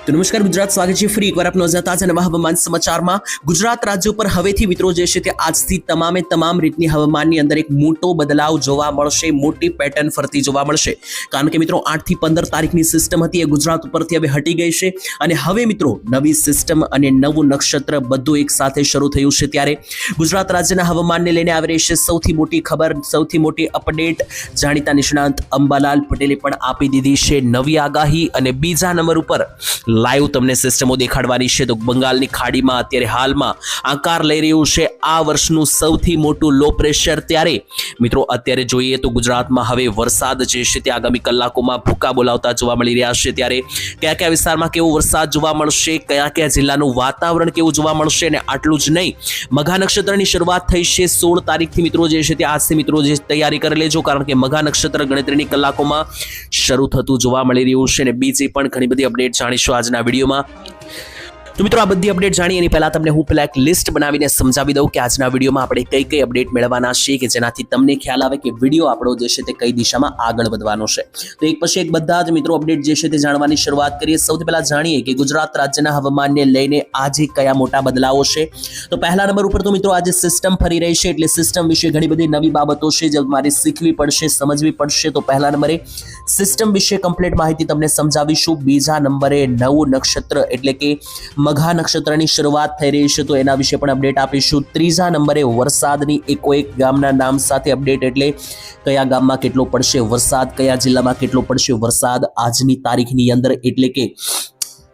તો નમસ્કાર ગુજરાત, સ્વાગત છે ફરી એકવાર આપનો તાજા નવા હવામાન સમાચારમાં। ગુજરાત રાજ્ય પર હવેથી મિત્રો જે છે તે આજથી તમામ રીતની હવામાનની અંદર એક મોટો બદલાવ જોવા મળશે, મોટી પેટર્ન ફરતી જોવા મળશે। કારણ કે મિત્રો 8 થી 15 તારીખની સિસ્ટમ હતી એ ગુજરાત ઉપરથી હવે હટી ગઈ છે અને હવે મિત્રો નવી સિસ્ટમ અને નવું નક્ષત્ર બધું એક સાથે શરૂ થયું છે। ત્યારે ગુજરાત રાજ્યના હવામાનને લઈને આવી રહી છે સૌથી મોટી ખબર, સૌથી મોટી અપડેટ જાણીતા નિષ્ણાંત અંબાલાલ પટેલે પણ આપી દીધી છે નવી આગાહી। અને બીજા નંબર ઉપર લાઈવ તમને સિસ્ટમો દેખાડવાની છે। તો બંગાળની ખાડીમાં અત્યારે હાલમાં આકાર લઈ રહ્યું છે આ વર્ષનું સૌથી મોટું લો પ્રેશર। ત્યારે મિત્રો અત્યારે જોઈએ તો ગુજરાતમાં હવે વરસાદ જે છે તે આગામી કલાકોમાં ભૂકા બોલાવતા જોવા મળી રહ્યા છે। ત્યારે કયા કયા વિસ્તારમાં કેવો વરસાદ જોવા મળશે, કયા કયા જિલ્લાનું વાતાવરણ કેવું જોવા મળશે, અને આટલું જ નહીં, મઘા નક્ષત્રની શરૂઆત થઈ છે 16 તારીખથી મિત્રો જે છે તે આજથી મિત્રો જે તૈયારી કરી લેજો, કારણ કે મઘા નક્ષત્ર ગણતરીની કલાકોમાં શરૂ થતું જોવા મળી રહ્યું છે। અને બીજી પણ ઘણી બધી અપડેટ જાણીશું આજના વિડીયોમાં। તો મિત્રો આ બધી અપડેટ જાણી એની પહેલા તમને હું પહેલા એક લિસ્ટ બનાવીને સમજાવી દઉં કે આજના વિડીયોમાં આપણે કઈ કઈ અપડેટ મેળવવાના છે કે જેનાથી તમને ખ્યાલ આવે કે વિડીયો આપણો જે છે તે કઈ દિશામાં આગળ વધવાનો છે। તો એક પછી એક બધા જ મિત્રો અપડેટ જે છે તે જાણવાની શરૂઆત કરીએ। સૌથી પહેલા જાણીએ કે ગુજરાત રાજ્યના હવામાનને લઈને આજે કયા મોટા બદલાવો છે। તો પહેલા નંબર ઉપર તો મિત્રો આજે સિસ્ટમ ફરી રહી છે, એટલે સિસ્ટમ વિશે ઘણી બધી નવી બાબતો છે જે મારે શીખવી પડશે, સમજવી પડશે। તો પહેલા નંબરે સિસ્ટમ વિશે કમ્પ્લીટ માહિતી તમને સમજાવીશું। બીજા નંબરે નવું નક્ષત્ર એટલે કે મઘા નક્ષત્રની શરૂઆત થઈ રહી છે તો એના વિશે પણ અપડેટ આપીશું। ત્રીજા નંબરે વરસાદની એકોએક ગામના નામ સાથે અપડેટ, એટલે કયા ગામમાં કેટલો પડશે વરસાદ, કયા જિલ્લામાં કેટલો પડશે વરસાદ આજની તારીખની અંદર, એટલે કે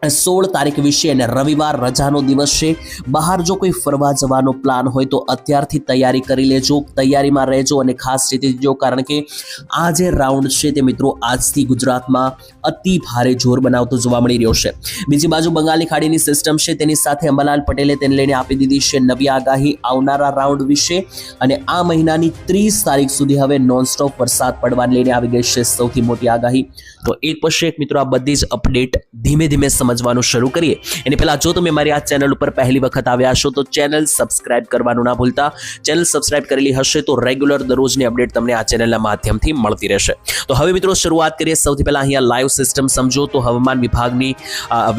16 તારીખ વિશે। અને રવિવાર રજાનો દિવસ છે, બહાર જો કોઈ ફરવા જવાનો પ્લાન હોય તો અત્યારથી તૈયારી કરી લેજો, તૈયારીમાં રહેજો અને ખાસ રીતે જો, કારણ કે આ જે રાઉન્ડ છે તે મિત્રો આજથી ગુજરાતમાં અતિ ભારે જોર બનાવતો જોવા મળી રહ્યો છે। બીજી બાજુ બંગાળની ખાડીની સિસ્ટમ છે તેની સાથે અંબાલાલ પટેલે તેને લઈને આપી દીધી છે નવી આગાહી આવનારા રાઉન્ડ વિશે। અને આ મહિનાની 30 તારીખ સુધી હવે નોનસ્ટોપ વરસાદ પડવાને લઈને આવી ગઈ છે સૌથી મોટી આગાહી। તો એક પછી એક મિત્રો આ બધી જ અપડેટ ધીમે ધીમે સમજવાનું શરૂ કરીએ। એની પહેલા જો તમે મારી આ ચેનલ ઉપર પહેલી વખત આવ્યા છો તો ચેનલ સબસ્ક્રાઇબ કરવાનું ના ભૂલતા। ચેનલ સબસ્ક્રાઇબ કરેલી હશે તો રેગ્યુલર દરરોજની અપડેટ તમને આ ચેનલના માધ્યમથી મળતી રહેશે। તો હવે મિત્રો શરૂઆત કરીએ। સૌથી પહેલા અહીંયા લાઈવ સિસ્ટમ સમજો તો હવામાન વિભાગની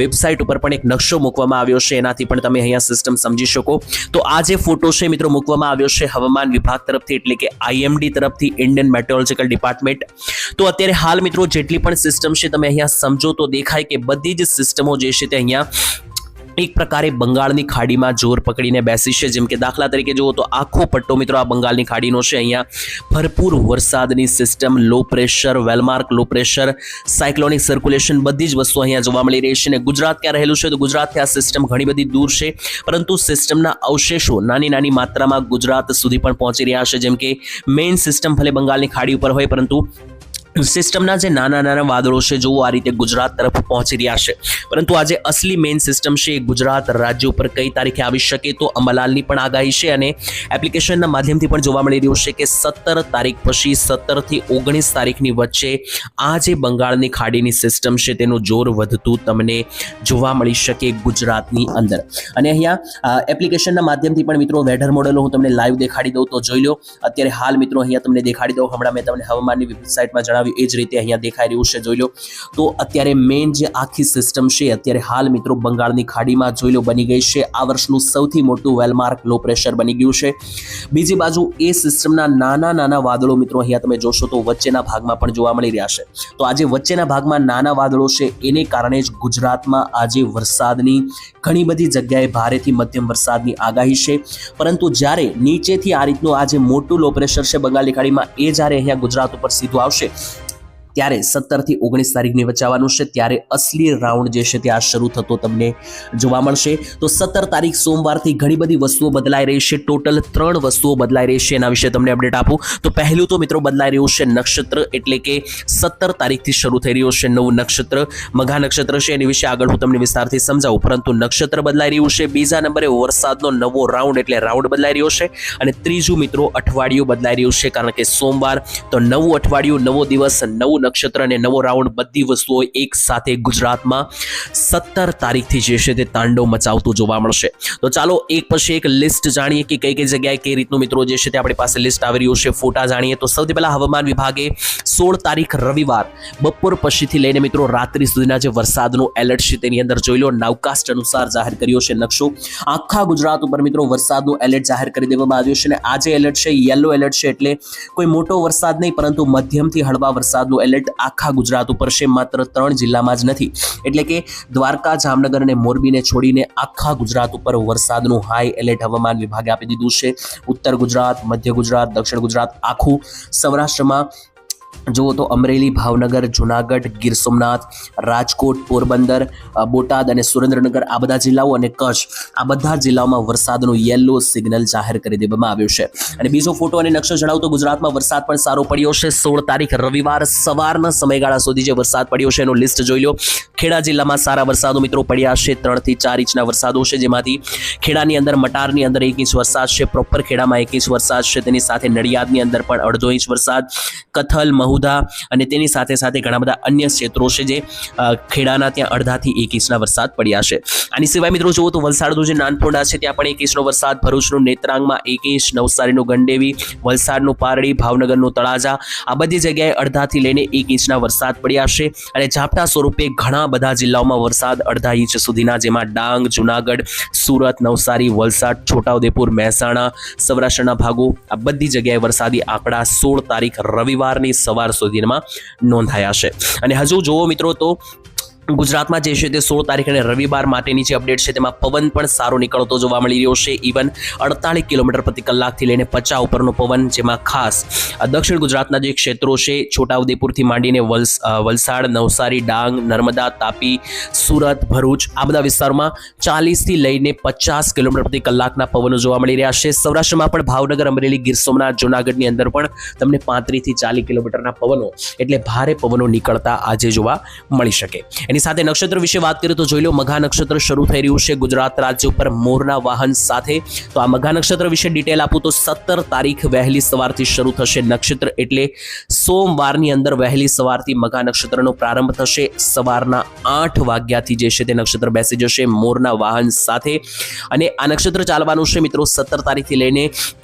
વેબસાઇટ ઉપર પણ એક નકશો મૂકવામાં આવ્યો છે, એનાથી પણ તમે અહીંયા સિસ્ટમ સમજી શકો। તો આ જે ફોટો છે મિત્રો મૂકવામાં આવ્યો છે હવામાન વિભાગ તરફથી, એટલે કે IMD તરફથી, ઇન્ડિયન મેટ્રોલોજીકલ ડિપાર્ટમેન્ટ। તો અત્યારે હાલ મિત્રો જેટલી પણ સિસ્ટમ છે તમે અહીંયા સમજો તો દેખાય કે બધી જ સિસ્ટમો જે છે તે અહીંયા એક પ્રકારે બંગાળની ખાડીમાં જોર પકડીને બેસી છે। જેમ કે દાખલા તરીકે જુઓ તો આખો પટ્ટો મિત્રો આ બંગાળની ખાડીનો છે। અહીંયા ભરપૂર વરસાદની system, low pressure, well-marked low pressure, cyclonic circulation, બધી જ વસ્તુ અહીંયા જોવા મળી રહી છે। અને ગુજરાત ક્યાં રહેલું છે તો ગુજરાતથી આ સિસ્ટમ ઘણી બધી દૂર છે, પરંતુ સિસ્ટમના અવશેષો નાની માત્રામાં ગુજરાત સુધી પણ પહોંચી રહ્યા છે। જેમ કે મેઇન સિસ્ટમ ભલે બંગાળની ખાડી ઉપર હોય, પરંતુ સિસ્ટમના જે નાના વાદળો છે જો આ રીતે ગુજરાત તરફ પહોંચી રહ્યા છે, પરંતુ આજે અસલી મેઇન સિસ્ટમ છે એ ગુજરાત રાજ્ય ઉપર કઈ તારીખે આવી શકે તો અંબાલાલની પણ આગાહી છે। અને એપ્લિકેશનના માધ્યમથી પણ જોવા મળી રહ્યું છે કે 17 તારીખ પછી 17 થી 19 તારીખની વચ્ચે આ જે બંગાળની ખાડીની સિસ્ટમ છે તેનું જોર વધતું તમને જોવા મળી શકે ગુજરાતની અંદર। અને અહીંયા એપ્લિકેશનના માધ્યમથી પણ મિત્રો વેધર મોડેલો હું તમને લાઈવ દેખાડી દઉં તો જોઈ લો। અત્યારે હાલ મિત્રો અહીંયા તમને દેખાડી દઉં, હમણાં મેં તમને હવામાનની વેબસાઇટમાં જણાવ્યું એ જ રીતે અહીંયા દેખાઈ રહ્યું છે, જોઈ લો। તો અત્યારે મેઇન જે આખી સિસ્ટમ છે અત્યારે હાલ મિત્રો બંગાળની ખાડીમાં જોઈ લો બની ગઈ છે, આ વર્ષનું સૌથી મોટું વેલમાર્ક લો પ્રેશર બની ગયું છે। બીજી બાજુ એ સિસ્ટમના નાના વાદળો મિત્રો અહીંયા તમે જોશો તો વચ્ચેના ભાગમાં પણ જોવા મળી રહ્યા છે। તો આજે વચ્ચેના ભાગમાં નાના વાદળો છે એને કારણે જ ગુજરાતમાં આજે વરસાદની ઘણી બધી જગ્યાએ ભારેથી મધ્યમ વરસાદની આગાહી છે, પરંતુ જ્યારે નીચેથી આ રીતનું આ જે મોટું લો પ્રેશર છે બંગાળની ખાડીમાં એ જ્યારે અહીંયા ગુજરાત ઉપર સીધું આવશે ત્યારે 17 થી 19 તારીખની વચ્ચે આવવાનું છે, ત્યારે અસલી રાઉન્ડ જે છે તે આ શરૂ થતો તમને જોવા મળશે। તો 17 તારીખ સોમવારથી ઘણી બધી વસ્તુઓ બદલાઈ રહી છે, ટોટલ 3 વસ્તુઓ બદલાઈ રહી છે, એના વિશે તમને અપડેટ આપું તો પહેલું તો મિત્રો બદલાઈ રહ્યું છે નક્ષત્ર, એટલે કે 17 તારીખથી શરૂ થઈ રહ્યું છે નવું નક્ષત્ર, મઘા નક્ષત્ર છે, એની વિશે આગળ હું તમને વિસ્તારથી સમજાવું, પરંતુ નક્ષત્ર બદલાઈ રહ્યું છે। બીજા નંબરે વરસાદનો નવો રાઉન્ડ એટલે રાઉન્ડ બદલાઈ રહ્યો છે। અને ત્રીજું મિત્રો અઠવાડિયું બદલાઈ રહ્યું છે, કારણ કે સોમવાર તો નવું અઠવાડિયું, નવો દિવસ, નવું નવું નક્ષત્ર અને નવો રાઉન્ડ બધી વસ્તુઓ એક સાથે ગુજરાતમાં 17 તારીખથી જે છે તે તાંડવ મચાવતું જોવા મળશે. તો ચાલો એક પછી એક લિસ્ટ જાણીએ કે કઈ કઈ જગ્યાએ કઈ રીતનું મિત્રો જે છે તે આપણી પાસે લિસ્ટ આવી રહ્યું છે. ફોટા જાણીએ તો સૌથી પહેલા હવામાન વિભાગે 16 તારીખ રવિવાર બપોર પછીથી લઈને મિત્રો રાત્રિ સુધીના જે વરસાદનું એલર્ટ છે તેની અંદર જોઈ લો. નાવકાસ્ટ અનુસાર જાહેર કર્યો છે નકશો. આખા ગુજરાત ઉપર મિત્રો વરસાદનું એલર્ટ જાહેર કરી દેવામાં આવ્યું છે અને આ જે એલર્ટ છે યલો એલર્ટ છે, એટલે કોઈ મોટો વરસાદ નહીં પરંતુ મધ્યમથી હળવા વરસાદનું એલર્ટ આખા ગુજરાત ઉપર છે. માત્ર 3 જિલ્લામાં જ નથી, એટલે કે દ્વારકા, જામનગર અને મોરબીને છોડીને આખા ગુજરાત ઉપર વરસાદનું હાઈ એલર્ટ હવામાન વિભાગે આપી દીધું છે. ઉત્તર ગુજરાત, મધ્ય ગુજરાત, દક્ષિણ ગુજરાત, આખું સૌરાષ્ટ્રમાં જુઓ તો અમરેલી, ભાવનગર, જુનાગઢ, ગીર સોમનાથ, રાજકોટ, પોરબંદર, બોટાદ અને સુરેન્દ્રનગર આ બધા જિલ્લાઓ અને કચ્છ આ બધા જિલ્લાઓમાં વરસાદનું યલો સિગ્નલ જાહેર કરી દેવામાં આવ્યું છે. અને બીજો ફોટો અને નકશો જણાવતો ગુજરાતમાં વરસાદ પણ સારો પડ્યો છે. 16 તારીખ રવિવાર સવારના સમયગાળા સુધી જે વરસાદ પડ્યો છે એનું લિસ્ટ જોઈ લો. ખેડા જિલ્લામાં સારા વરસાદો મિત્રો પડ્યા છે. 3 થી 4 ઇંચના વરસાદો છે, જેમાંથી ખેડાની અંદર, મટારની અંદર 1 ઇંચ વરસાદ છે, પ્રોપર ખેડામાં 1 ઇંચ વરસાદ છે, તેની સાથે નડિયાદની અંદર પણ 1.5 ઇંચ વરસાદ, કથલ, મહુધા અને તેની સાથે સાથે ઘણા બધા અન્ય ક્ષેત્રો છે જે ખેડાના ત્યાં 1.5 થી 1 ઇંચના વરસાદ પડ્યા છે. આની સિવાય મિત્રો જુઓ તો વલસાડનું જે નાનપોંડા છે ત્યાં પણ 1 ઇંચનો વરસાદ, ભરૂચનું નેત્રાંગમાં 1 ઇંચ, નવસારીનું ગંડેવી, વલસાડનું પારડી, ભાવનગરનું તળાજા આ બધી જગ્યાએ 1.5 થી લઈને 1 ઇંચના વરસાદ પડ્યા છે. અને ઝાપટા સ્વરૂપે ઘણા બધા જિલ્લાઓમાં વરસાદ 1.5 ઇંચ સુધીના, જેમાં ડાંગ, જુનાગઢ, સુરત, નવસારી, વલસાડ, છોટાઉદેપુર, મહેસાણા, સૌરાષ્ટ્રના ભાગો આ બધી જગ્યાએ વરસાદી આંકડા 16 તારીખ રવિવારની સવાર સુધીમાં નોંધાયા છે. અને હજુ જોવો મિત્રો તો ગુજરાતમાં જે છે તે 16 તારીખ અને રવિવાર માટેની જે અપડેટ છે તેમાં પવન પણ સારો નીકળતો જોવા મળી રહ્યો છે. ઇવન 48 કિલોમીટર પ્રતિ કલાકથી લઈને 50 ઉપરનો પવન, જેમાં ખાસ દક્ષિણ ગુજરાતના જે ક્ષેત્રો છે છોટાઉદેપુરથી માંડીને વલસાડ, નવસારી, ડાંગ, નર્મદા, તાપી, સુરત, ભરૂચ આ બધા વિસ્તારોમાં 40 થી લઈને 50 કિલોમીટર પ્રતિ કલાકના પવનો જોવા મળી રહ્યા છે. સૌરાષ્ટ્રમાં પણ ભાવનગર, અમરેલી, ગીર સોમનાથ, જૂનાગઢની અંદર પણ તમને 35 થી 40 કિલોમીટરના પવનો એટલે ભારે પવનો નીકળતા આજે જોવા મળી શકે. એની સાથે નક્ષત્ર વિશે વાત કરીએ તો જોઈ લો, મઘા નક્ષત્ર શરૂ થઈ રહ્યું છે ગુજરાત રાજ્ય ઉપર મોરના વાહન સાથે. તો આ મઘા નક્ષત્ર વિશે ડિટેલ આપું તો 17 તારીખ વહેલી સવારથી શરૂ થશે નક્ષત્ર, એટલે સોમવારની અંદર વહેલી સવારથી મઘા નક્ષત્રનો પ્રારંભ થશે. સવારના 8 વાગ્યાથી જે છે તે નક્ષત્ર બેસી જશે મોરના વાહન સાથે. અને આ નક્ષત્ર ચાલવાનું છે મિત્રો 17 તારીખથી લઈને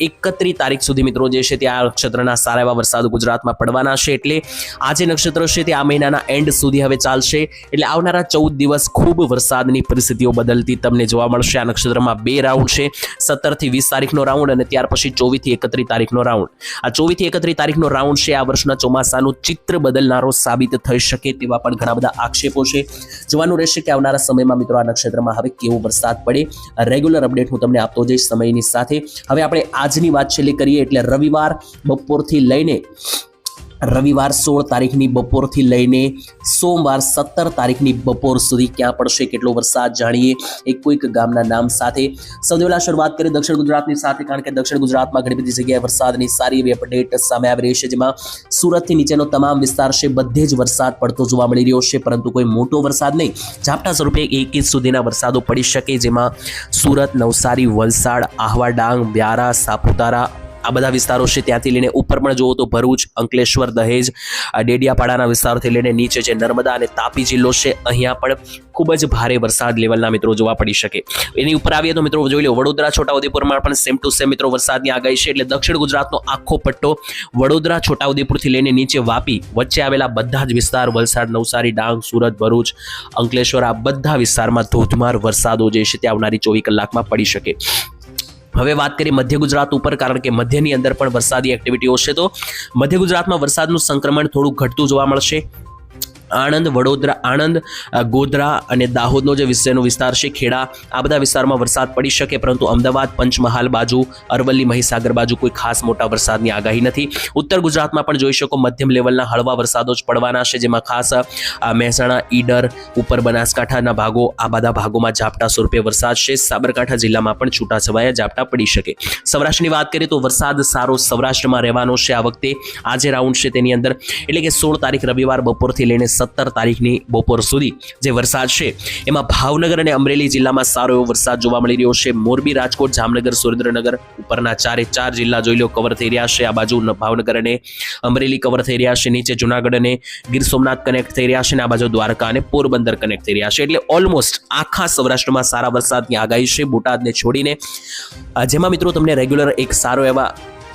31 તારીખ સુધી મિત્રો જે છે તે આ નક્ષત્રના સારા એવા વરસાદ ગુજરાતમાં પડવાના છે. એટલે આ જે નક્ષત્ર છે તે આ મહિનાના એન્ડ સુધી હવે ચાલશે. એટલે આવનારા 14 દિવસ ખૂબ વરસાદની પરિસ્થિતિઓ બદલતી તમને જોવા મળશે. આ નક્ષત્રમાં 2 રાઉન્ડ છે, 17 થી 20 તારીખનો રાઉન્ડ અને ત્યાર પછી 24 થી 31 તારીખનો રાઉન્ડ. આ 24 થી 31 તારીખનો રાઉન્ડ છે આ વર્ષના ચોમાસાનું ચિત્ર બદલનારો સાબિત થઈ શકે તેવા પણ ઘણા બધા આક્ષેપો છે. જોવાનું રહેશે કે આવનારા સમયમાં મિત્રો આ નક્ષત્રમાં હવે કેવો વરસાદ પડે. રેગ્યુલર અપડેટ હું તમને આપતો જઈશ સમયની સાથે. હવે આપણે આજની વાત છેલ્લી કરીએ, એટલે રવિવાર બપોરથી લઈને રવિવાર 16 તારીખની બપોરથી લઈને સોમવાર 17 તારીખની બપોર સુધી ક્યાં પડશે, કેટલો વરસાદ જાણીએ એક કોઈક ગામના નામ સાથે. સૌથી પહેલા શરૂઆત કરીએ દક્ષિણ ગુજરાતની સાથે, કારણ કે દક્ષિણ ગુજરાતમાં ઘણી બધી જગ્યાએ વરસાદની સારી એવી અપડેટ સામે આવી રહી છે, જેમાં સુરતથી નીચેનો તમામ વિસ્તાર છે બધે જ વરસાદ પડતો જોવા મળી રહ્યો છે, પરંતુ કોઈ મોટો વરસાદ નહીં. ઝાપટા સ્વરૂપે 1 ઇંચ સુધીના વરસાદો પડી શકે, જેમાં સુરત, નવસારી, વલસાડ, આહવા, ડાંગ, વ્યારા, સાપુતારા આ બધા વિસ્તારો છે. ત્યાંથી લઈને ઉપર પણ જુઓ તો ભરૂચ, અંકલેશ્વર, દહેજ, ડેડિયાપાડાના વિસ્તારોથી લઈને નીચે જે નર્મદા અને તાપી જિલ્લો છે અહીંયા પણ ખૂબ જ ભારે વરસાદ લેવલના મિત્રો જોવા પડી શકે. એની ઉપર આવીએ તો મિત્રો જોઈ લો, વડોદરા, છોટાઉદેપુરમાં પણ સેમ ટુ સેમ મિત્રો વરસાદની આગાહી છે. એટલે દક્ષિણ ગુજરાતનો આખો પટ્ટો વડોદરા, છોટાઉદેપુરથી લઈને નીચે વાપી વચ્ચે આવેલા બધા જ વિસ્તાર, વલસાડ, નવસારી, ડાંગ, સુરત, ભરૂચ, અંકલેશ્વર આ બધા વિસ્તારમાં ધોધમાર વરસાદો જે છે તે આવનારી 24 કલાકમાં પડી શકે. હવે વાત કરીએ મધ્ય ગુજરાત ઉપર, કારણ કે મધ્યની અંદર પણ વરસાદી એક્ટિવિટીઓ છે. તો મધ્ય ગુજરાતમાં વરસાદનું સંક્રમણ થોડું ઘટતું જોવા મળશે. આણંદ, વડોદરા, આણંદ, ગોધરા અને દાહોદનો જે વિષયનો વિસ્તાર છે, ખેડા આ બધા વિસ્તારમાં વરસાદ પડી શકે, પરંતુ અમદાવાદ, પંચમહાલ બાજુ, અરવલ્લી, મહીસાગર બાજુ કોઈ ખાસ મોટા વરસાદની આગાહી નથી. ઉત્તર ગુજરાતમાં પણ જોઈ શકો મધ્યમ લેવલના હળવા વરસાદો જ પડવાના છે, જેમાં ખાસ મહેસાણા, ઈડર, ઉપર બનાસકાંઠાના ભાગો આ બધા ભાગોમાં ઝાપટા સ્વરૂપે વરસાદ છે. સાબરકાંઠા જિલ્લામાં પણ છૂટાછવાયા ઝાપટા પડી શકે. સૌરાષ્ટ્રની વાત કરીએ તો વરસાદ સારો સૌરાષ્ટ્રમાં રહેવાનો છે આ વખતે. આ જે રાઉન્ડ છે તેની અંદર, એટલે કે 16 તારીખ રવિવાર બપોરથી લઈને 17 તારીખની બપોર સુધી જે વરસાદ છે એમાં ભાવનગર અને અમરેલી જિલ્લામાં સારો એવો વરસાદ જોવા મળી રહ્યો છે. મોરબી, રાજકોટ, જામનગર, સુરેન્દ્રનગર ઉપરના 4 જિલ્લા જોઈ લો કવર થઈ રહ્યા છે. આ બાજુ ભાવનગર અને અમરેલી કવર થઈ રહ્યા છે. નીચે જુનાગઢ અને ગીર સોમનાથ કનેક્ટ થઈ રહ્યા છે અને આ બાજુ દ્વારકા અને પોરબંદર કનેક્ટ થઈ રહ્યા છે. એટલે ઓલમોસ્ટ આખા સૌરાષ્ટ્રમાં સારા વરસાદની આગાહી છે, બોટાદને છોડીને, જેમાં મિત્રો તમને રેગ્યુલર એક સારો એવા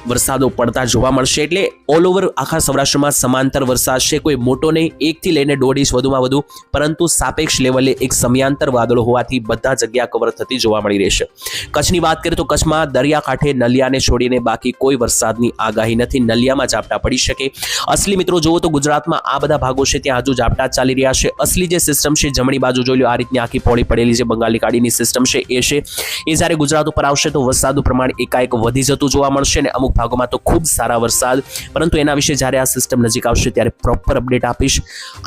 વરસાદો પડતા જોવા મળશે. એટલે ઓલ ઓવર આખા સૌરાષ્ટ્રમાં સમાંતર વરસાદ છે, કોઈ મોટો નહીં, 1 થી લઈને 1.5 ઇંચ વધુમાં વધુ, પરંતુ સાપેક્ષ લેવલે એક સમયાંતર વાદળો હોવાથી બધા જગ્યા કવર થતી જોવા મળી રહેશે. કચ્છની વાત કરીએ તો કચ્છમાં દરિયાકાંઠે નલિયાને છોડીને બાકી કોઈ વરસાદની આગાહી નથી. નલિયામાં ઝાપટા પડી શકે. અસલી મિત્રો જુઓ તો ગુજરાતમાં આ બધા ભાગો છે ત્યાં હજુ ઝાપટા ચાલી રહ્યા છે. અસલી જે સિસ્ટમ છે જમણી બાજુ જોઈ લો, આ રીતની આખી પોળી પડેલી જે બંગાળી ખાડીની સિસ્ટમ છે એ જ્યારે ગુજરાત ઉપર આવશે તો વરસાદનું પ્રમાણ એકાએક વધી જતું જોવા મળશે અને અમુક ભાગોમાં તો ખૂબ સારા વરસાદ. પરંતુ એના વિશે જ્યારે આ સિસ્ટમ નજીક આવશે ત્યારે પ્રોપર અપડેટ આપીશ.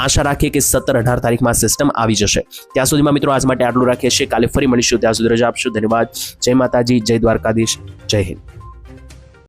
આશા રાખીએ કે 17-18 તારીખમાં સિસ્ટમ આવી જશે. ત્યાં સુધીમાં મિત્રો આજ માટે આટલું રાખીએ છીએ. કાલે ફરી મળીશું. ત્યાં સુધી રજા આપશું. ધન્યવાદ. જય માતાજી, જય દ્વારકાધીશ, જય હિન્દ.